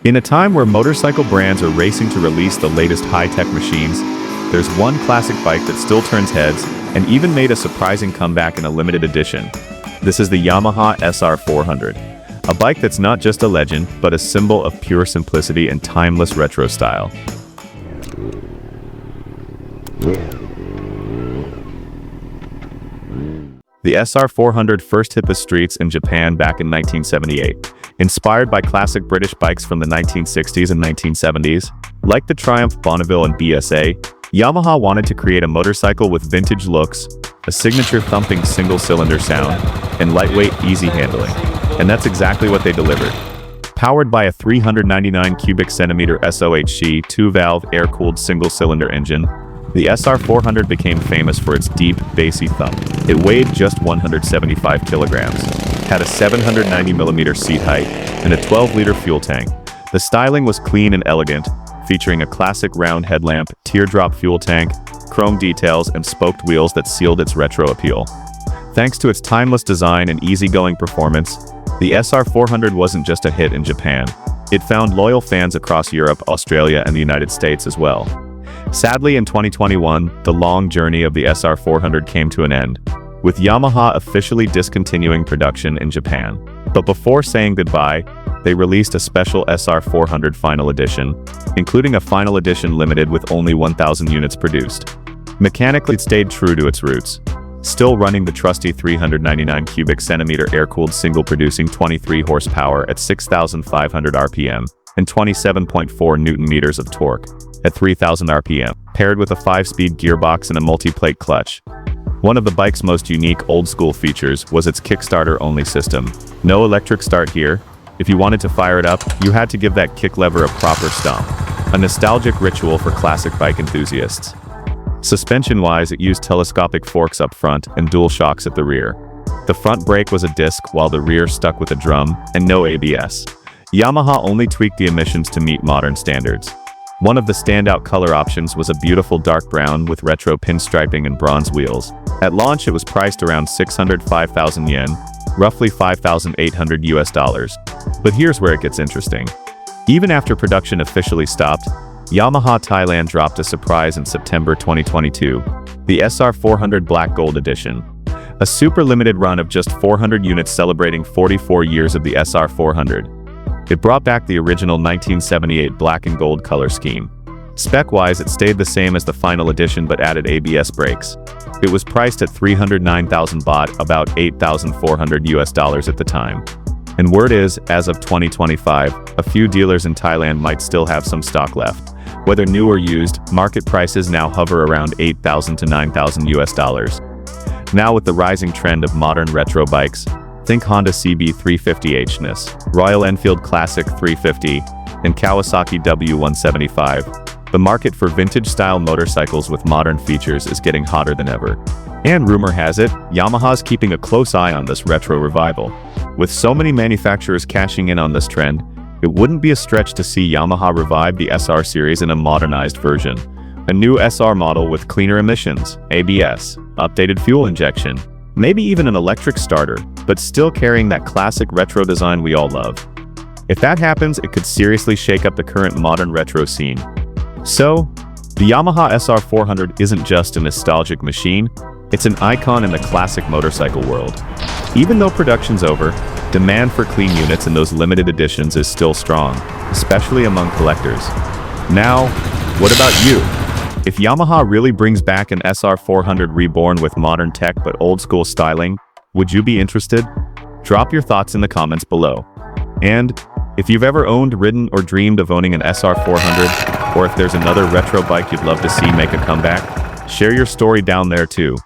In a time where motorcycle brands are racing to release the latest high-tech machines, there's one classic bike that still turns heads and even made a surprising comeback in a limited edition. This is the Yamaha SR400, a bike that's not just a legend, but a symbol of pure simplicity and timeless retro style. The SR400 first hit the streets in Japan back in 1978. Inspired by classic British bikes from the 1960s and 1970s, like the Triumph, Bonneville, and BSA, Yamaha wanted to create a motorcycle with vintage looks, a signature thumping single-cylinder sound, and lightweight, easy handling. And that's exactly what they delivered. Powered by a 399 cubic centimeter SOHC 2-valve air-cooled single-cylinder engine, the SR400 became famous for its deep, bassy thump. It weighed just 175 kilograms, had a 790mm seat height, and a 12-liter fuel tank. The styling was clean and elegant, featuring a classic round headlamp, teardrop fuel tank, chrome details, and spoked wheels that sealed its retro appeal. Thanks to its timeless design and easygoing performance, the SR400 wasn't just a hit in Japan. It found loyal fans across Europe, Australia, and the United States as well. Sadly, in 2021, the long journey of the SR400 came to an end, with Yamaha officially discontinuing production in Japan. But before saying goodbye, they released a special SR400 Final Edition, including a Final Edition limited with only 1,000 units produced. Mechanically, it stayed true to its roots, still running the trusty 399 cubic centimeter air-cooled single producing 23 horsepower at 6,500 RPM and 27.4 Newton-meters of torque at 3,000 RPM, paired with a 5-speed gearbox and a multi-plate clutch. One of the bike's most unique old-school features was its Kickstarter-only system. No electric start here. If you wanted to fire it up, you had to give that kick lever a proper stomp. A nostalgic ritual for classic bike enthusiasts. Suspension-wise, it used telescopic forks up front and dual shocks at the rear. The front brake was a disc while the rear stuck with a drum, and no ABS. Yamaha only tweaked the emissions to meet modern standards. One of the standout color options was a beautiful dark brown with retro pinstriping and bronze wheels. At launch, it was priced around 605,000 yen, roughly $5,800 US. But here's where it gets interesting. Even after production officially stopped, Yamaha Thailand dropped a surprise in September 2022, the SR400 Black Gold Edition. A super limited run of just 400 units celebrating 44 years of the SR400. It brought back the original 1978 black and gold color scheme. Spec-wise, it stayed the same as the Final Edition but added ABS brakes. It was priced at 309,000 baht, about $8,400 US at the time. And word is, as of 2025, a few dealers in Thailand might still have some stock left. Whether new or used, market prices now hover around $8,000 to $9,000 US. Now with the rising trend of modern retro bikes, think Honda CB350H-ness, Royal Enfield Classic 350, and Kawasaki W175. The market for vintage-style motorcycles with modern features is getting hotter than ever. And rumor has it, Yamaha's keeping a close eye on this retro revival. With so many manufacturers cashing in on this trend, it wouldn't be a stretch to see Yamaha revive the SR series in a modernized version. A new SR model with cleaner emissions, ABS, updated fuel injection, maybe even an electric starter, but still carrying that classic retro design we all love. If that happens, it could seriously shake up the current modern retro scene. So, the Yamaha SR400 isn't just a nostalgic machine, it's an icon in the classic motorcycle world. Even though production's over, demand for clean units in those limited editions is still strong, especially among collectors. Now, what about you? If Yamaha really brings back an SR400 reborn with modern tech but old-school styling, would you be interested? Drop your thoughts in the comments below. And if you've ever owned, ridden, or dreamed of owning an SR400, or if there's another retro bike you'd love to see make a comeback, share your story down there too.